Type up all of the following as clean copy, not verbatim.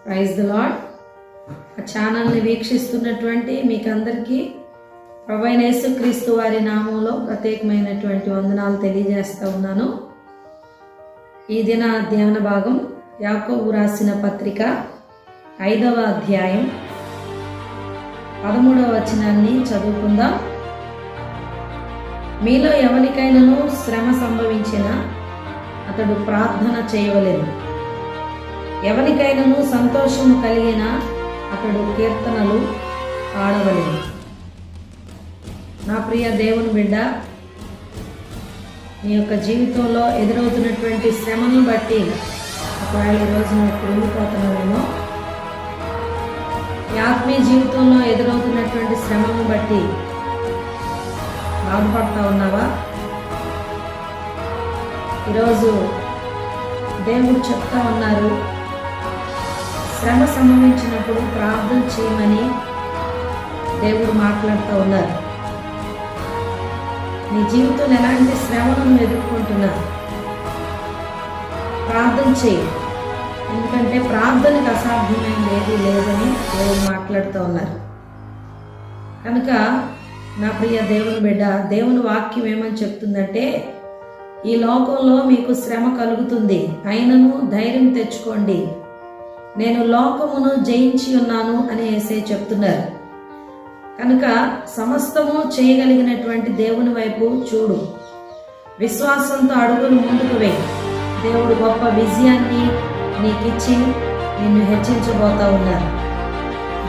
Praise the lord. ఆ ఛానల్ని వీక్షిస్తున్నటువంటి మీకందరికీ ప్రభువైన యేసుక్రీస్తు వారి నామంలో ప్రత్యేకమైనటువంటి వందనాలు తెలియజేస్తూ ఉన్నాను. ఈ దిన ధ్యాన భాగం యాకోబు రాసిన పత్రిక 5వ అధ్యాయం 13వ వచనాన్ని చదువుకుందాం. మీలో ఎవరికైనాను శ్రమ సంభవించినా అతడు ప్రార్థన చేయవలెను. ఎవరికైనాను సంతోషము కలిగినా అతడు కీర్తనలు పాడవలెను. నా ప్రియ దేవుని బిడ్డ, నీ యొక్క జీవితంలో ఎదురవుతున్నటువంటి శ్రమను బట్టి ఒకవేళ ఈరోజు నువ్వు కృంగిపోతున్నావేమో, ఈ ఆత్మీయ జీవితంలో ఎదురవుతున్నటువంటి శ్రమను బట్టి బాధపడతా ఉన్నావా? ఈరోజు దేవుడు చెప్తా ఉన్నారు, శ్రమ సంభవించినప్పుడు ప్రార్థన చేయమని దేవుడు మాట్లాడుతూ ఉన్నారు. నీ జీవితంలో ఎలాంటి శ్రమను ఎదుర్కొంటున్నా ప్రార్థన చేయి, ఎందుకంటే ప్రార్థనకు అసాధ్యమైనది ఏది లేదని దేవుడు మాట్లాడుతూ ఉన్నారు. కనుక నా ప్రియ దేవుని బిడ్డ, దేవుని వాక్యం ఏమని చెప్తుందంటే, ఈ లోకంలో మీకు శ్రమ కలుగుతుంది, అయినను ధైర్యం తెచ్చుకోండి, నేను లోకమును జయించి ఉన్నాను అని యేసయ్య చెప్తున్నారు. కనుక సమస్తము చేయగలిగినటువంటి దేవుని వైపు చూడు, విశ్వాసంతో అడుగులు ముందుకు వేయి. దేవుడు గొప్ప విజయాన్ని నీకిచ్చి నిన్ను హెచ్చించబోతా ఉన్నారు.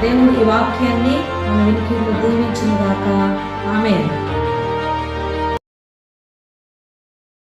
దేవుడు ఈ వాక్యాన్ని మన వినికిడిలో దీవించిన గాక. ఆమేన్.